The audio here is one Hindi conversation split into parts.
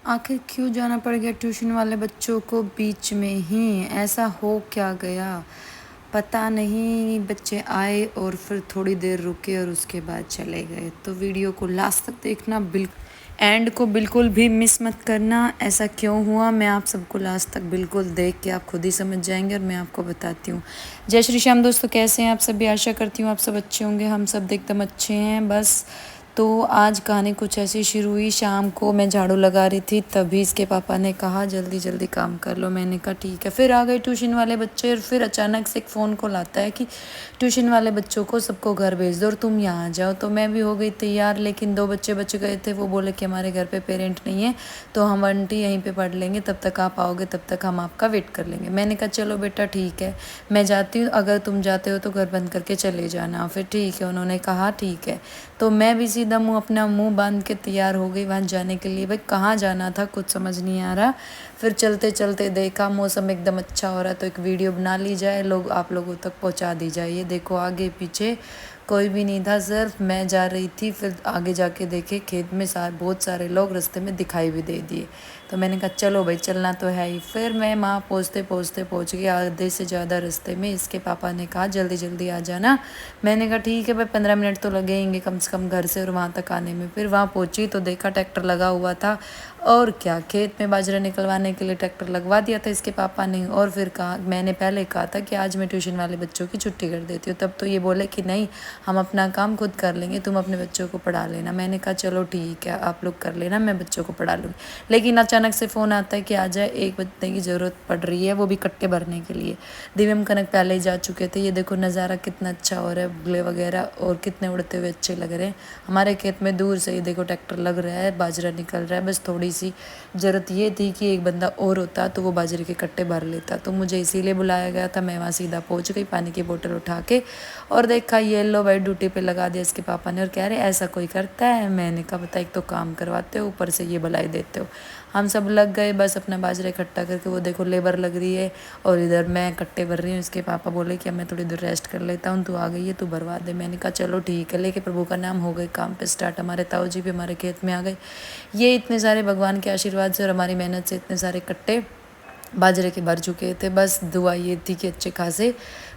आखिर क्यों जाना पड़ गया ट्यूशन वाले बच्चों को बीच में ही? ऐसा हो क्या गया? पता नहीं। बच्चे आए और फिर थोड़ी देर रुके और उसके बाद चले गए। तो वीडियो को लास्ट तक देखना, एंड को बिल्कुल भी मिस मत करना। ऐसा क्यों हुआ मैं आप सबको लास्ट तक बिल्कुल देख के आप खुद ही समझ जाएंगे और मैं आपको बताती हूँ। जय श्री श्याम दोस्तों, कैसे हैं आप सभी? आशा करती हूँ आप सब अच्छे होंगे। हम सब एकदम अच्छे हैं। बस तो आज कहानी कुछ ऐसी शुरू हुई। शाम को मैं झाड़ू लगा रही थी, तभी इसके पापा ने कहा जल्दी जल्दी काम कर लो। मैंने कहा ठीक है। फिर आ गए ट्यूशन वाले बच्चे और फिर अचानक से एक फ़ोन कॉल आता है कि ट्यूशन वाले बच्चों को सबको घर भेज दो और तुम यहाँ जाओ। तो मैं भी हो गई तैयार, लेकिन 2 बच्चे बच गए थे। वो बोले कि हमारे घर पे पेरेंट नहीं है, तो हम आंटी यहीं पे पढ़ लेंगे, तब तक आप आओगे, तब तक हम आपका वेट कर लेंगे। मैंने कहा चलो बेटा ठीक है, मैं जाती हूँ, अगर तुम जाते हो तो घर बंद करके चले जाना। फिर ठीक है, उन्होंने कहा ठीक है। तो मैं भी सीधा अपना मुंह बांध के तैयार हो गई वहाँ जाने के लिए। भाई कहाँ जाना था कुछ समझ नहीं आ रहा। फिर चलते चलते देखा मौसम एकदम अच्छा हो रहा, तो एक वीडियो बना ली जाए, लोग आप लोगों तक पहुँचा दी जाए। ये देखो आगे पीछे कोई भी नहीं था, सिर्फ मैं जा रही थी। फिर आगे जाके देखे खेत में बहुत सारे लोग रास्ते में दिखाई भी दे दिए। तो मैंने कहा चलो भाई चलना तो है ही। फिर मैं वहाँ पहुँच गई आधे से ज़्यादा रास्ते में। इसके पापा ने कहा जल्दी जल्दी आ जाना। मैंने कहा ठीक है भाई, 15 मिनट तो लगेंगे कम से कम घर से और वहाँ तक आने में। फिर वहाँ पहुँची तो देखा ट्रैक्टर लगा हुआ था, और क्या खेत में बाजरा निकलवाने के लिए ट्रैक्टर लगवा दिया था इसके पापा ने। और फिर कहा, मैंने पहले कहा था कि आज मैं ट्यूशन वाले बच्चों की छुट्टी कर देती हूँ, तब तो ये बोले कि नहीं हम अपना काम खुद कर लेंगे, तुम अपने बच्चों को पढ़ा लेना। मैंने कहा चलो ठीक है, आप लोग कर लेना, मैं बच्चों को पढ़ा लूँगी। लेकिन अचानक से फ़ोन आता है कि आ जाए, एक बच्चे की ज़रूरत पड़ रही है, वो भी कट्टे भरने के लिए। दिव्यम कनक पहले ही जा चुके थे। ये देखो नज़ारा कितना अच्छा हो रहा है, बुगले वगैरह और कितने उड़ते हुए अच्छे लग रहे हैं। हमारे खेत में दूर से ये देखो ट्रैक्टर लग रहा है, बाजरा निकल रहा है। बस थोड़ी सी ज़रूरत ये थी कि एक बंदा और होता तो वो बाजरे के कट्टे भर लेता। तो मुझे इसीलिए बुलाया गया था। मैं वहाँ सीधा पहुँच गई, पानी की बोतल उठा के, और देखा ये लो भाई ड्यूटी पे लगा दिया इसके पापा ने। और कह रहे ऐसा कोई करता है? मैंने कहा बता, एक तो काम करवाते हो, ऊपर से ये भलाई देते हो। हम सब लग गए बस अपना बाजरा इकट्ठा करके। वो देखो लेबर लग रही है और इधर मैं कट्टे भर रही हूँ। इसके पापा बोले कि अब मैं थोड़ी देर रेस्ट कर लेता हूँ, तू आ गई है तू भरवा दे। मैंने कहा चलो ठीक है। लेके प्रभु का नाम हो गए काम पे स्टार्ट। हमारे ताऊ जी भी हमारे खेत में आ गए। ये इतने सारे भगवान के आशीर्वाद से और हमारी मेहनत से इतने सारे कट्टे बाजरे के भर चुके थे। बस दुआ ये थी कि अच्छे खासे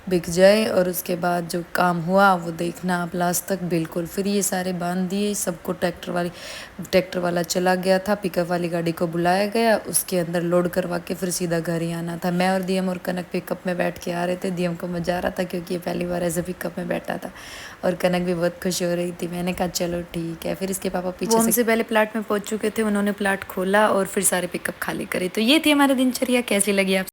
बिक जाए, और उसके बाद जो काम हुआ वो देखना आप लास्ट तक बिल्कुल। फिर ये सारे बांध दिए सबको। ट्रैक्टर वाला चला गया था, पिकअप वाली गाड़ी को बुलाया गया, उसके अंदर लोड करवा के फिर सीधा घर ही आना था। मैं और दियम और कनक पिकअप में बैठ के आ रहे थे। दियम को मजा आ रहा था क्योंकि ये पहली बार ऐसे पिकअप में बैठा था, और कनक भी बहुत खुश हो रही थी। मैंने कहा चलो ठीक है। फिर इसके पापा पीछे से हमसे पहले प्लाट में पहुंच चुके थे, उन्होंने प्लाट खोला और फिर सारे पिकअप खाली करे। तो ये थी हमारी दिनचर्या। कैसी लगी आप